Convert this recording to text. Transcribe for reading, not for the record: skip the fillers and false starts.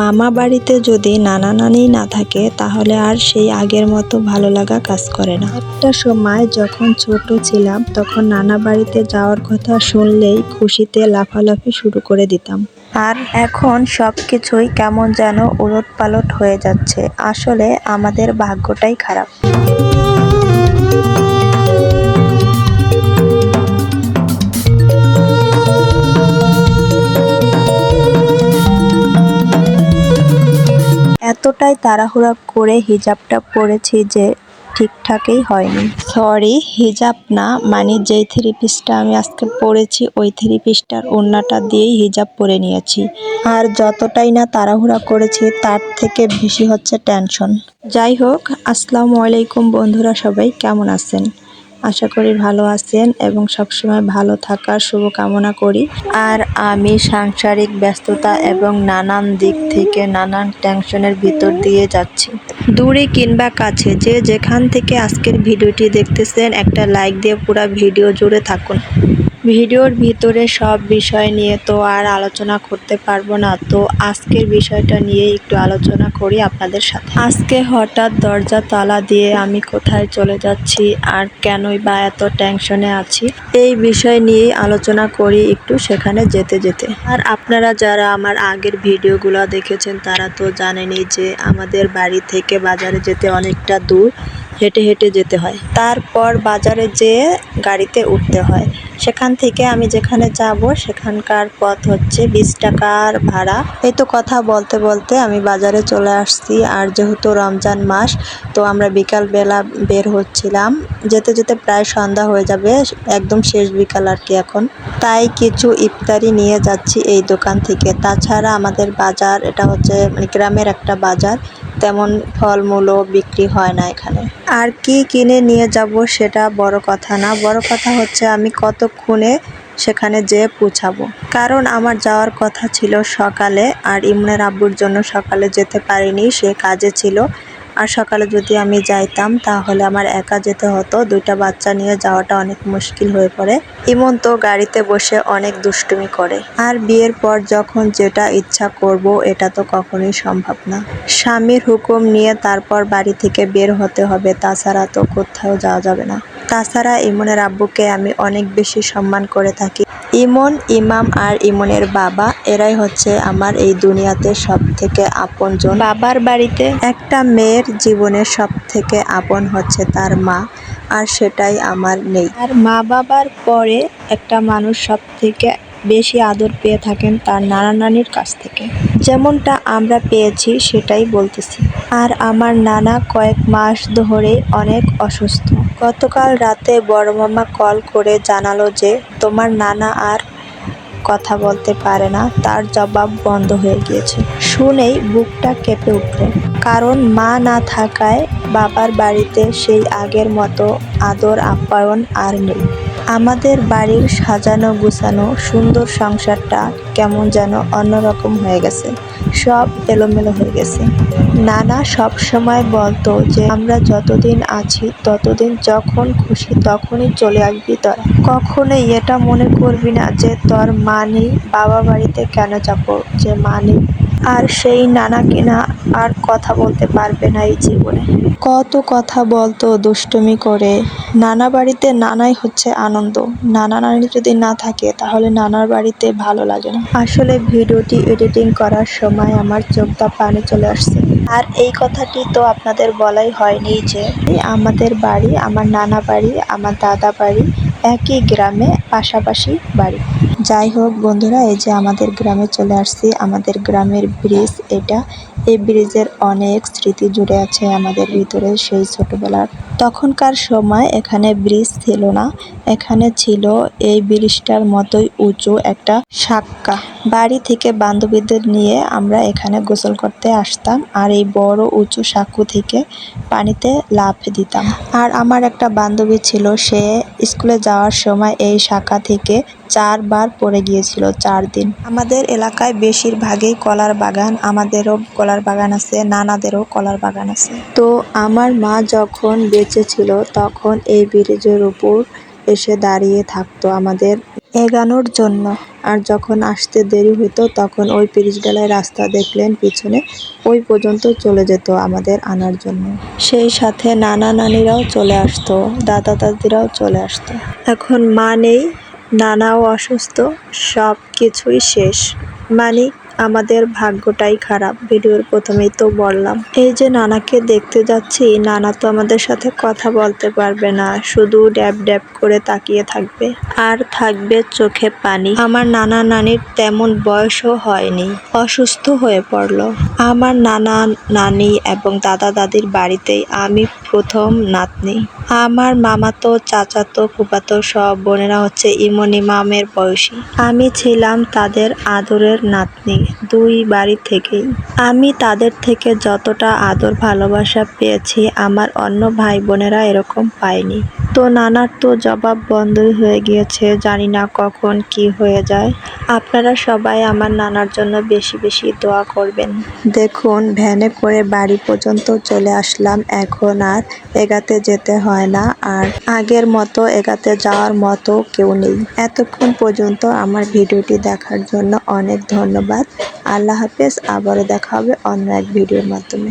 মামা বাড়িতে যদি নানা নানি না থাকে তাহলে আর সেই আগের মতো ভালো লাগা কাজ করে না। একটা সময় যখন ছোট ছিলাম তখন নানা বাড়িতে যাওয়ার কথা শুনলেই খুশিতে লাফালাফি শুরু করে দিতাম। আর এখন সবকিছুই কেমন যেন উলটপালট হয়ে যাচ্ছে। আসলে আমাদের ভাগ্যটাই খারাপ। এতটাই তাড়াহুড়া করে হিজাবটা পরেছি যে ঠিকঠাকই হয়নি। সরি, হিজাব না, মানে যেই থ্রি পিসটা আমি আজকে পরেছি ওই থ্রি পিসটার ওড়নাটা দিয়েই হিজাব পরে নিয়েছি। আর যতটাই না তাড়াহুড়া করেছি তার থেকে বেশি হচ্ছে টেনশন। যাই হোক, আসসালামু আলাইকুম বন্ধুরা, সবাই কেমন আছেন? আশা করি ভালো আছেন এবং সবসময় ভালো থাকার শুভকামনা করি। আর আমি সাংসারিক ব্যস্ততা এবং নানান দিক থেকে নানান টেনশনের ভিতর দিয়ে যাচ্ছি। দূরে কিংবা কাছে, যে যেখান থেকে আজকের ভিডিওটি দেখতেছেন, একটা লাইক দিয়ে পুরো ভিডিও জুড়ে থাকুন। ভিডিওর ভিতরে সব বিষয় নিয়ে তো আর আলোচনা করতে পারবো না, তো আজকের বিষয়টা নিয়ে একটু আলোচনা করি আপনাদের সাথে। আজকে হঠাৎ দরজা তালা দিয়ে আমি কোথায় চলে যাচ্ছি আর কেনই বা এত টেনশনে আছি, এই বিষয় নিয়েই আলোচনা করি একটু সেখানে যেতে যেতে। আর আপনারা যারা আমার আগের ভিডিওগুলো দেখেছেন তারা তো জানেনই যে আমাদের বাড়ি থেকে বাজারে যেতে অনেকটা দূর, হেঁটে হেঁটে যেতে হয়। তারপর বাজারে যেয়ে গাড়িতে উঠতে হয়। সেখান থেকে আমি যেখানে যাব সেখানকার পথ হচ্ছে 20 টাকার ভাড়া। এই তো কথা বলতে বলতে আমি বাজারে চলে আসছি। আর যেহেতু রমজান মাস, তো আমরা বিকালবেলা বের হচ্ছিলাম। যেতে যেতে প্রায় সন্ধ্যা হয়ে যাবে, একদম শেষ বিকাল আর কি এখন। তাই কিছু ইফতারি নিয়ে যাচ্ছি এই দোকান থেকে। তাছাড়া আমাদের বাজার, এটা হচ্ছে মানে গ্রামের একটা বাজার, তেমন ফলমূলও বিক্রি হয় না এখানে। আর কি কিনে নিয়ে যাব সেটা বড় কথা না, বড় কথা হচ্ছে আমি কতক্ষণে সেখানে যেয়ে পৌঁছাবো। কারণ আমার যাওয়ার কথা ছিল সকালে, আর ইমনের আব্বুর জন্য সকালে যেতে পারিনি, সে কাজে ছিল। আর সকালে যদি আমি যাইতাম তাহলে আমার একা যেতে হতো, দুইটা বাচ্চা নিয়ে যাওয়াটা অনেক মুশকিল হয়ে পড়ে। ইমন তো গাড়িতে বসে অনেক দুষ্টুমি করে। আর বিয়ের পর যখন যেটা ইচ্ছা করব এটা তো কখনোই সম্ভব না। স্বামীর হুকুম নিয়ে তারপর বাড়ি থেকে বের হতে হবে, তাছাড়া তো কোথাও যাওয়া যাবে না। তাছাড়া ইমনের আব্বুকে আমি অনেক বেশি সম্মান করে থাকি। ইমন, ইমাম আর ইমনের বাবা, এরাই হচ্ছে আমার এই দুনিয়াতে সব থেকে আপনজন। বাবার বাড়িতে একটা মেয়ের জীবনে সব থেকে আপন হচ্ছে তার মা, আর সেটাই আমার নেই। আর মা বাবার পরে একটা মানুষ সব থেকে বেশি আদর পেয়ে থাকেন তার নানা নানির কাছ থেকে, যেমনটা আমরা পেয়েছি সেটাই বলতেছি। আর আমার নানা কয়েক মাস ধরে অনেক অসুস্থ। গতকাল রাতে বড় মামা কল করে জানালো যে তোমার নানা আর কথা বলতে পারে না, তার জবাব বন্ধ হয়ে গিয়েছে। শুনেই বুকটা কেঁপে উঠল, কারণ মা না থাকায় বাবার বাড়িতে সেই আগের মতো আদর আপ্যায়ন আর নেই। আমাদের বাড়ির সাজানো গুছানো সুন্দর সংসারটা কেমন যেন অন্যরকম হয়ে গেছে, সব এলোমেলো হয়ে গেছে। নানা সব সময় বলতো যে আমরা যতদিন আছি ততদিন যখন খুশি তখনই চলে আসবি তোরা, কখনোই এটা মনে করবি না যে তোর মা নেই, বাবা বাড়িতে কেন যাবো যে মা নেই। আর সেই নানা কিনা আর কথা বলতে পারবে না এই জীবনে। কত কথা বলতো দুষ্টুমি করে। নানা বাড়িতে নানাই হচ্ছে আনন্দ, নানা নানি যদি না থাকে তাহলে নানার বাড়িতে ভালো লাগে না। আসলে ভিডিওটি এডিটিং করার সময় আমার চোখটা পানি চলে আসছে। আর এই কথাটি তো আপনাদের বলাই হয়নি যে আমাদের বাড়ি, আমার নানা বাড়ি, আমার দাদা বাড়ি একই গ্রামে, পাশাপাশি বাড়ি। যাই হোক বন্ধুরা, এই যে আমাদের গ্রামে চলে আসছি। আমাদের গ্রামের ব্রিজ এটা, এই ব্রিজের অনেক স্মৃতি জুড়ে আছে আমাদের ভিতরে সেই ছোটবেলার। তখনকার সময় এখানে ব্রিজ ছিল না, এখানে ছিল এই ব্রিজটার মতোই উঁচু একটা সাক্কা। বাড়ি থেকে বান্ধবীদের নিয়ে আমরা এখানে গোসল করতে আসতাম, আর এই বড় উঁচু সাঁকো থেকে পানিতে লাফ দিতাম। আর আমার একটা বান্ধবী ছিল, সে স্কুলে যাওয়ার সময় এই শাখা থেকে 4 বার পড়ে গিয়েছিল, 4 দিন। আমাদের এলাকায় বেশিরভাগই কলার বাগান, আমাদেরও কলার বাগান আছে, নানাদেরও কলার বাগান আছে। তো আমার মা যখন বেঁচে ছিল তখন এই ব্রিজের উপর এসে দাঁড়িয়ে থাকতো আমাদের এগানোর জন্য। আর যখন আসতে দেরি হতো তখন ওই ৩০ ডালাই রাস্তা দেখলেন পিছনে, ওই পর্যন্ত চলে যেত আমাদের আনার জন্য। সেই সাথে নানা নানিরাও চলে আসতো, দাদা দাদিরাও চলে আসতো। এখন মা নেই, নানাও অসুস্থ, সব কিছুই শেষ। মানে আমাদের ভাগ্যটাই খারাপ। ভিডিওর প্রথমেই তো বললাম। এই যে নানাকে দেখতে যাচ্ছি, নানা তো আমাদের সাথে কথা বলতে পারবে না, শুধু ড্যাব ড্যাব করে তাকিয়ে থাকবে আর থাকবে চোখে পানি। আমার নানা নানির তেমন বয়সও হয়নি, অসুস্থ হয়ে পড়লো। আমার নানা নানি এবং দাদা দাদির বাড়িতেই আমি প্রথম নাতনি। আমার মামাতো, চাচাতো, ফুফাতো সব বোনেরা হচ্ছে ইমন ইমামের বয়সী। আমি ছিলাম তাদের আদরের নাতনি, দুই বাড়ি থেকেই। আমি তাদের থেকে যতটা আদর ভালোবাসা পেয়েছি আমার অন্য ভাই বোনেরা এরকম পায়নি। তো নানার তো জবাব বন্ধই হয়ে গিয়েছে, জানি না কখন কি হয়ে যায়। আপনারা সবাই আমার নানার জন্য বেশি বেশি দোয়া করবেন। দেখুন ভ্যানে করে বাড়ি পর্যন্ত চলে আসলাম, এখন আর এগাতে যেতে হয় না, আর আগের মতো এগাতে যাওয়ার মতো কেউ নেই। এতক্ষণ পর্যন্ত আমার ভিডিওটি দেখার জন্য অনেক ধন্যবাদ। আল্লাহ হাফেজ, আবারও দেখা হবে অন্য এক ভিডিওর মাধ্যমে।